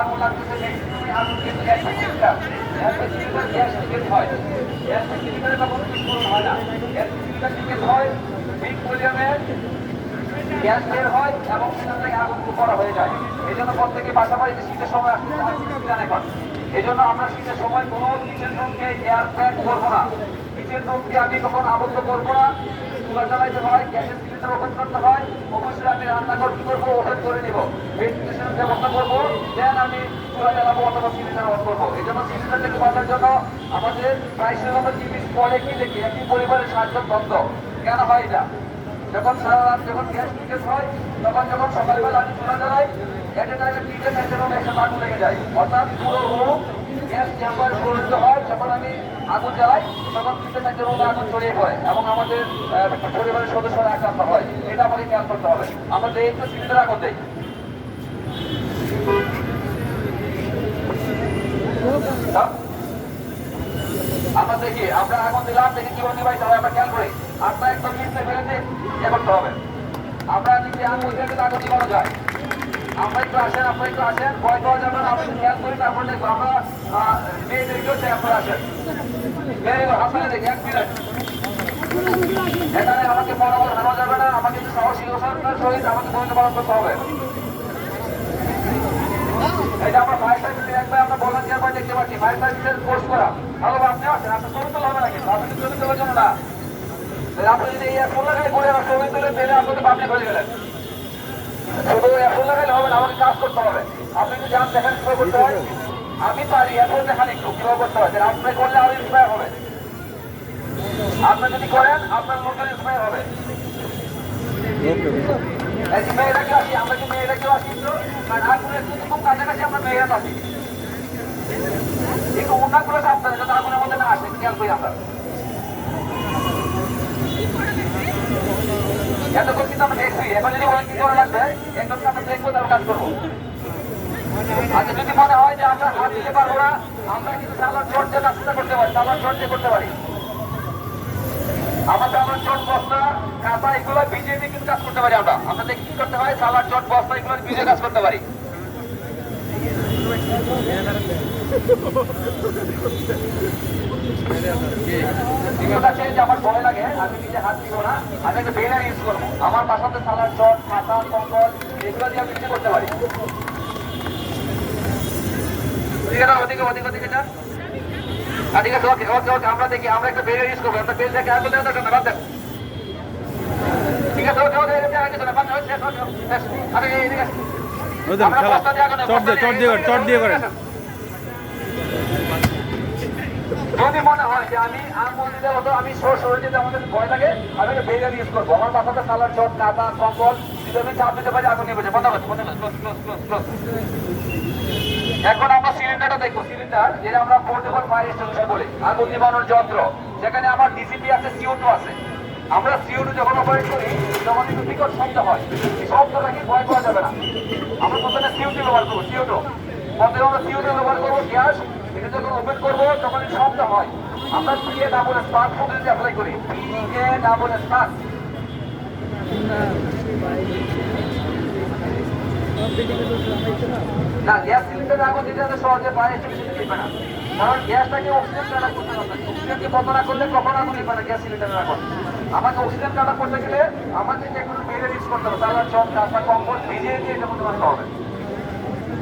আগুন লাগতেছে ম্যাক্সিমাম আগুন কিন্তু একটা সিলিন্ডার গ্যাস লিকেজ হয়। গ্যাস সিলিন্ডারে কখনো বিস্ফোরণ হয় না। গ্যাস সিলিন্ডার লিকেজ হয়, বিগ ভলিউমের গ্যাস বের হয় এবং সেখান থেকে আগুন করা হয়ে যায়। এই জন্য প্রত্যেকে বাসাবাড়িতে শীতের সময় আসতে এখন। এই জন্য আমরা শীতের সময় কোনো কিচেন রুমকে এয়ার প্যাক করবো না। কিচেন রুমকে আমি কখন আবদ্ধ করবো না। চুলা জ্বালাইতে হয়, গ্যাসের সিলিন্ডার ওপেন করতে হয়, অবশ্যই আমি রান্নাঘর কি করবো ওপেন করে নিব, ভেন্টিলেশনের ব্যবস্থা করবো, দেন আমি চুলা জ্বালাবো অথবা সিলিন্ডার অন করবো। এই জন্য সিলিন্ডার থেকে বাঁচার জন্য আমাদের প্রায় সেরকম জিনিস পরে কি দেখি একটি পরিবারের 7 জন দ্বন্দ্ব। কেন হয় এটা? যখন সারা রাত যখন গ্যাস লিকেজ হয়, তখন যখন সকালবেলা আমি চুলা জ্বালাই, একটা টাইমে 3টে 4টে রুম একসাথে আগুন লেগে যায়। অর্থাৎ পুরো রুম গ্যাস চেম্বার পরিণত হয়। যখন আমি আগুন জ্বালাই তখন 3টে 4টে রুমে আগুন ছড়িয়ে পড়ে এবং আমাদের পরিবারের সদস্যরা আক্রান্ত হয়। এটা আমাকে খেয়াল করতে হবে। আমাদের একটু সিলিন্ডার আগুন দেয়। আমরা দেখি, আমরা আগুন দিলাম, দেখি কিভাবে নিবাইতে হবে আমরা খেয়াল করি। আপনার একদম নিচে ফেলেছে ইয়ে করতে হবে। আমরা যদি আগুন দিয়ে আগুন নিবানো যায়। আমরা একটু আসেন, আপনারা একটু আসেন, ভয় পাওয়া যাবে না, আপনি খেয়াল করি। তারপর দেখবো আমরা মেয়েদেরকেও চাই আপনারা আসেন। আপনারা দেখি 1 মিনিট এখানে আমাকে মনোবল হারানো যাবে না। আমাকে একটু সাহসিকতার সহিত আমাকে ভূমিকা পালন করতে হবে। এটা আমরা ফায়ার সার্ভিসের একবার আমরা ভলান্টিয়ার পাই দেখতে পাচ্ছি, ফায়ার সার্ভিসের কোর্স করা। ভালো আপনি আসেন, আপনার ছবি তোলা হবে নাকি? আপনি ছবি তোলার জন্য না, আপনি যদি এই এখন লাগাই করে আমার ছবি তুলে পেলে আপনি তো পাবলিক হয়ে গেলেন। শুধু এখন লাগাইলে হবে না, আমাকে কাজ করতে হবে। আপনি যদি জান দেখেন কিভাবে করতে হয়, আমি পারি এখন দেখান একটু কিভাবে করতে হয়। আপনি করলে আরো ইন্সপায়ার হবে। আপনি যদি করেন আপনার লোকের ইন্সপায়ার হবে। মেয়েরাকে আসি, আমরা কি মেয়েরাকেও আসি একটু, কারণ আগুনের কিন্তু খুব কাছাকাছি আমরা মেয়েরা থাকি। একটু অন্যগুলো সাবধানে যাতে আগুনের মধ্যে না আসে খেয়াল করি আমরা। এতক্ষণ কিন্তু আমরা দেখছি, এখন যদি বলেন কি করা লাগবে একদম আমরা দেখবো তারপর কাজ করবো। আচ্ছা যদি মনে হয় যে আমরা হাত দিতে পারবো না, আমরা কিন্তু সালার চর্চা কাজটা করতে পারি, সালার চর্চা করতে পারি। আমাদের আমরা চট বস্তা কাঁচা এগুলো ভিজিয়ে দিয়ে কিন্তু কাজ করতে পারি। আমরা আপনাদের কি করতে হয়, সালার চট বস্তা এগুলো ভিজিয়ে কাজ করতে পারি। আমার ভয় লাগে, আমি নিজে হাত দিব না, আমি একটা বেলার ইউজ করবো। আমার বাসাতে সালার চট কাঁচা কম্বল এগুলো দিয়ে আমি ভিজিয়ে করতে পারি। ঠিক আছে, ওদিকে ওদিকে ওদিকে যান। ঠিক আছে, ওকে ওকে ওকে, আমরা দেখি আমরা একটা বেলার ইউজ করবো। একটা বেল দেখে আগে দেওয়া দরকার না, বাদ দেন। ঠিক আছে, ওকে ওকে আগে চলে বাদ হচ্ছে। আরে এদিকে চট দিয়ে করেন। যদি মনে হয় যে আমি আঙুল দিতে হতো, আমি সরে যেতে আমাদের ভয় লাগে, আমি একটা বেলার ইউজ করবো। আমার বাসাতে সালার চট কাঁচা কম্বল যদি আমি চাপ দিতে পারি আগুন নিয়ে বসে বন্ধ করছে। এখন আমরা সিলিন্ডারটা দেখবো। সিলিন্ডার যেটা আমরা পোর্টেবল ফায়ার এক্সটিংগুইশার বলি, আগুন নিবানোর যন্ত্র, যেখানে আমার ডিসিপি আছে, CO2 আছে। আমরা CO2 যখন অপারেট করি তখন একটু বিকট শব্দ হয়। এই শব্দটা কি ভয় পাওয়া যাবে না। আমরা প্রথমে CO2 ব্যবহার করবো। CO2 প্রথমে আমরা CO2 ব্যবহার করবো। গ্যাস এটা যখন ওপেন করবো তখন শব্দ হয়। আমরা PA ডাবল স্পার্ক পদ্ধতি অ্যাপ্লাই করি। PA double spark. না, গ্যাস সিলিন্ডার আগুন দিতে সহজে পায় নিবে না, কারণ গ্যাসটাকে অক্সিজেন কাটা করতে হবে। অক্সিজেনকে বন্ধ না করলে কখন আগুন নিবে না গ্যাস সিলিন্ডারের আগুন। আমাকে অক্সিজেন কাটা করতে গেলে আমাকে যে কোনো বেলের ইউজ করতে হবে। তাহলে চক কাঁচা কম্বল ভিজিয়ে দিয়ে এটা করতে হবে।